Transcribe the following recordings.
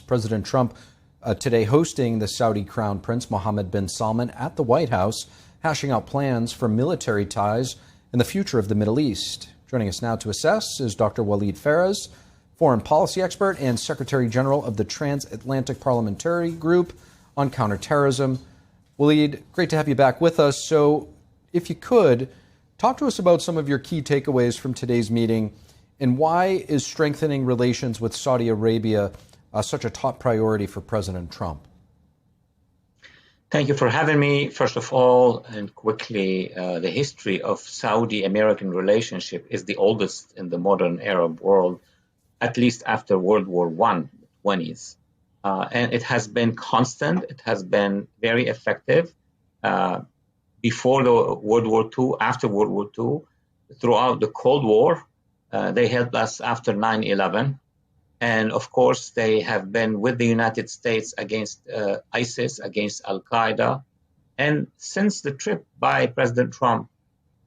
President Trump today hosting the Saudi Crown Prince Mohammed bin Salman at the White House, hashing out plans for military ties and the future of the Middle East. Joining us now to assess is Dr. Walid Phares, foreign policy expert and Secretary General of the Transatlantic Parliamentary Group on Counter Terrorism. Walid, great to have you back with us. So if you could, talk to us about some of your key takeaways from today's meeting and why is strengthening relations with Saudi Arabia such a top priority for President Trump? Thank you for having me. First of all, and quickly, the history of Saudi-American relationship is the oldest in the modern Arab world, at least after World War I, 20s. And it has been constant. It has been very effective before the World War II, after World War II, throughout the Cold War. They helped us after 9/11. And of course, they have been with the United States against ISIS, against Al-Qaeda. And since the trip by President Trump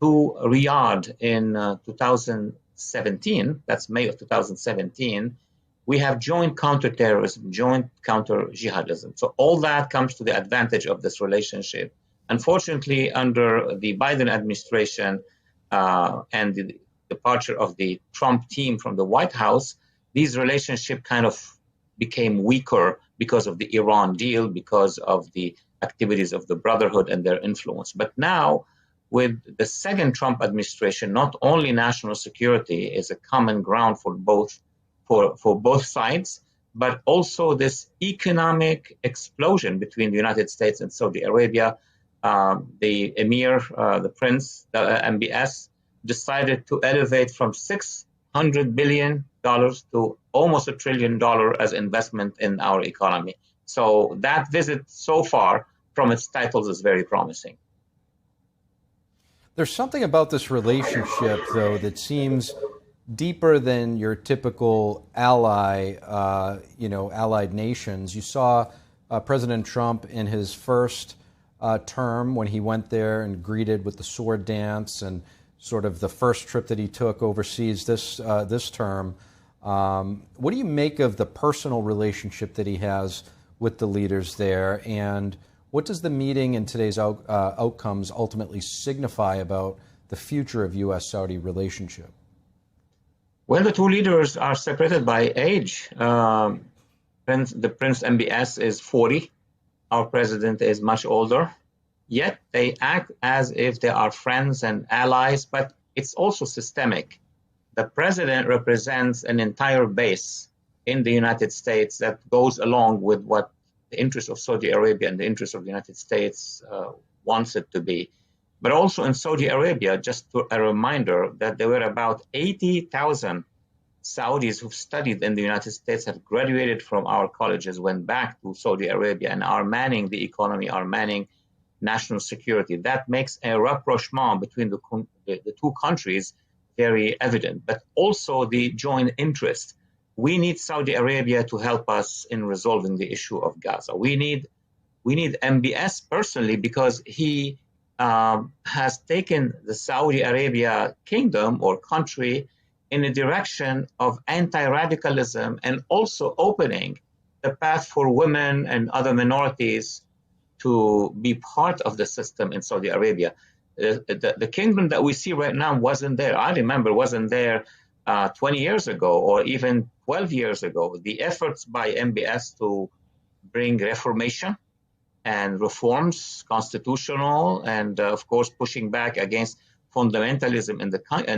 to Riyadh in 2017, that's May of 2017, we have joined counterterrorism, joined counter-jihadism. So all that comes to the advantage of this relationship. Unfortunately, under the Biden administration and the departure of the Trump team from the White House, these relationships kind of became weaker because of the Iran deal, because of the activities of the Brotherhood and their influence. But now, with the second Trump administration, not only national security is a common ground for both sides, but also this economic explosion between the United States and Saudi Arabia. The Emir, the Prince, the MBS, decided to elevate from $600 billion to almost $1 trillion as investment in our economy. So that visit so far from its titles is very promising. There's something about this relationship, though, that seems deeper than your typical allied nations. You saw President Trump in his first term when he went there and greeted with the sword dance, and sort of the first trip that he took overseas this term. What do you make of the personal relationship that he has with the leaders there, and what does the meeting and today's outcomes ultimately signify about the future of U.S. Saudi relationship? Well, the two leaders are separated by age. The Prince MBS is 40. Our president is much older. Yet they act as if they are friends and allies, but it's also systemic. The president represents an entire base in the United States that goes along with what the interests of Saudi Arabia and the interests of the United States wants it to be. But also in Saudi Arabia, just a reminder that there were about 80,000 Saudis who've studied in the United States, have graduated from our colleges, went back to Saudi Arabia and are manning the economy, are manning national security. That makes a rapprochement between the two countries very evident, but also the joint interest. We need Saudi Arabia to help us in resolving the issue of Gaza. We need MBS personally because he has taken the Saudi Arabia kingdom or country in a direction of anti-radicalism and also opening the path for women and other minorities to be part of the system in Saudi Arabia. The kingdom that we see right now wasn't there. I remember wasn't there 20 years ago or even 12 years ago. The efforts by MBS to bring reformation and reforms, constitutional, and of course pushing back against fundamentalism in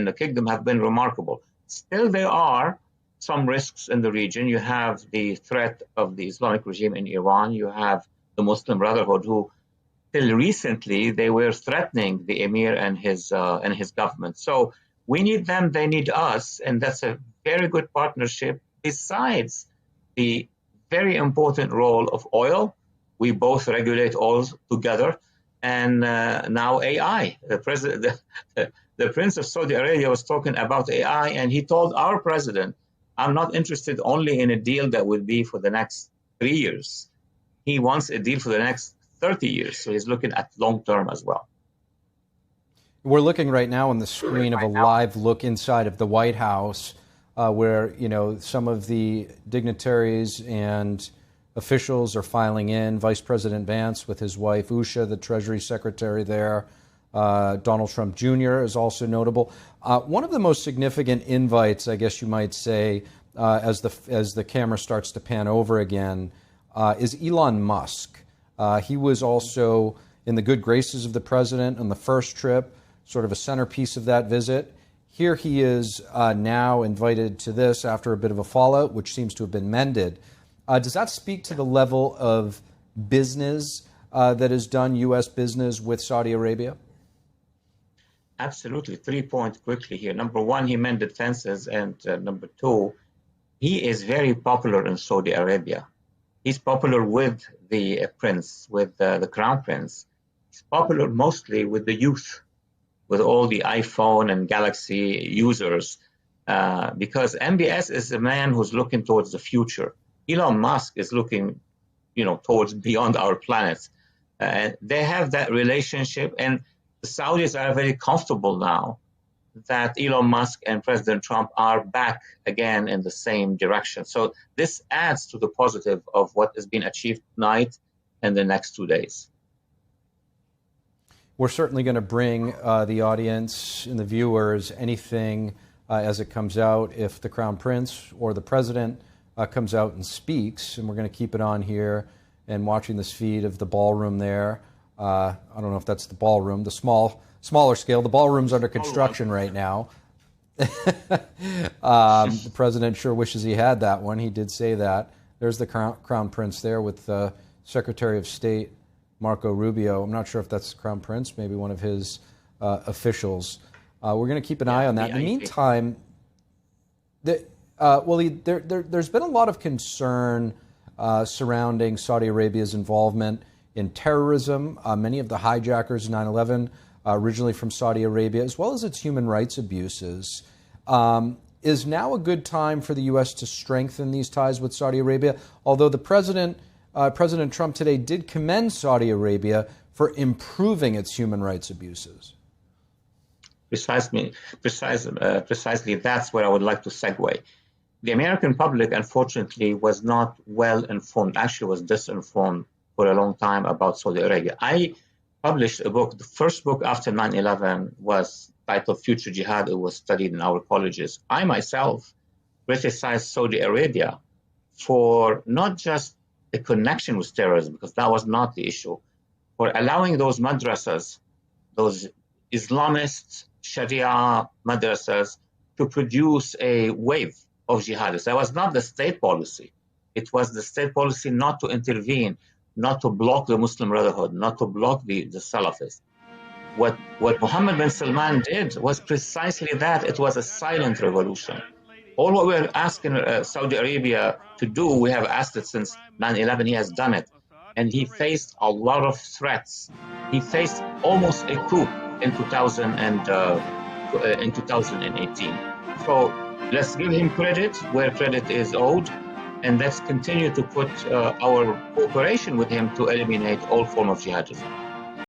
the kingdom have been remarkable. Still, there are some risks in the region. You have the threat of the Islamic regime in Iran. You have the Muslim Brotherhood, who till recently they were threatening the Emir and his government. So we need them, they need us, and that's a very good partnership. Besides the very important role of oil, we both regulate oil together, and now AI. The Prince of Saudi Arabia was talking about AI, and he told our president, "I'm not interested only in a deal that will be for the next 3 years. He wants a deal for the next 30 years. So he's looking at long term as well. We're looking right now on the screen of a live look inside of the White House. where some of the dignitaries and officials are filing in. Vice President Vance with his wife Usha, the Treasury Secretary there. Donald Trump Jr. is also notable. One of the most significant invites, I guess you might say, as the camera starts to pan over again, is Elon Musk. He was also in the good graces of the president on the first trip, sort of a centerpiece of that visit. Here he is now invited to this after a bit of a fallout, which seems to have been mended. Does that speak to the level of business that is done, U.S. business with Saudi Arabia? Absolutely. 3 points quickly here. Number one, he mended fences. And number two, he is very popular in Saudi Arabia. He's popular with the prince, with the crown prince. He's popular mostly with the youth, with all the iPhone and Galaxy users, because MBS is a man who's looking towards the future. Elon Musk is looking, towards beyond our planet. They have that relationship, and the Saudis are very comfortable now that Elon Musk and President Trump are back again in the same direction. So this adds to the positive of what has been achieved tonight and the next 2 days. We're certainly going to bring the audience and the viewers anything as it comes out if the Crown Prince or the President comes out and speaks, and we're going to keep it on here and watching this feed of the ballroom there. I don't know if that's the ballroom, the smaller scale. The ballroom's under construction right now. The president sure wishes he had that one. He did say that. There's the Crown Prince there with Secretary of State Marco Rubio. I'm not sure if that's the Crown Prince, maybe one of his officials. We're going to keep an eye on that. In the meantime, there's been a lot of concern surrounding Saudi Arabia's involvement in terrorism. Many of the hijackers of 9/11 originally from Saudi Arabia, as well as its human rights abuses. Is now a good time for the U.S. to strengthen these ties with Saudi Arabia? Although the President Trump today did commend Saudi Arabia for improving its human rights abuses. Precisely, that's where I would like to segue. The American public, unfortunately, was not well informed, actually was disinformed for a long time about Saudi Arabia. I published a book. The first book after 9/11 was titled Future Jihad. It was studied in our colleges. I myself criticized Saudi Arabia for not just a connection with terrorism, because that was not the issue, for allowing those madrasas, those Islamist Sharia madrasas, to produce a wave of jihadists. That was not the state policy. It was the state policy not to intervene, not to block the Muslim Brotherhood, not to block the Salafists. What Mohammed bin Salman did was precisely that. It was a silent revolution. All what we're asking Saudi Arabia to do, we have asked it since 9/11, he has done it. And he faced a lot of threats. He faced almost a coup in 2018. So let's give him credit where credit is owed, and let's continue to put our cooperation with him to eliminate all form of jihadism.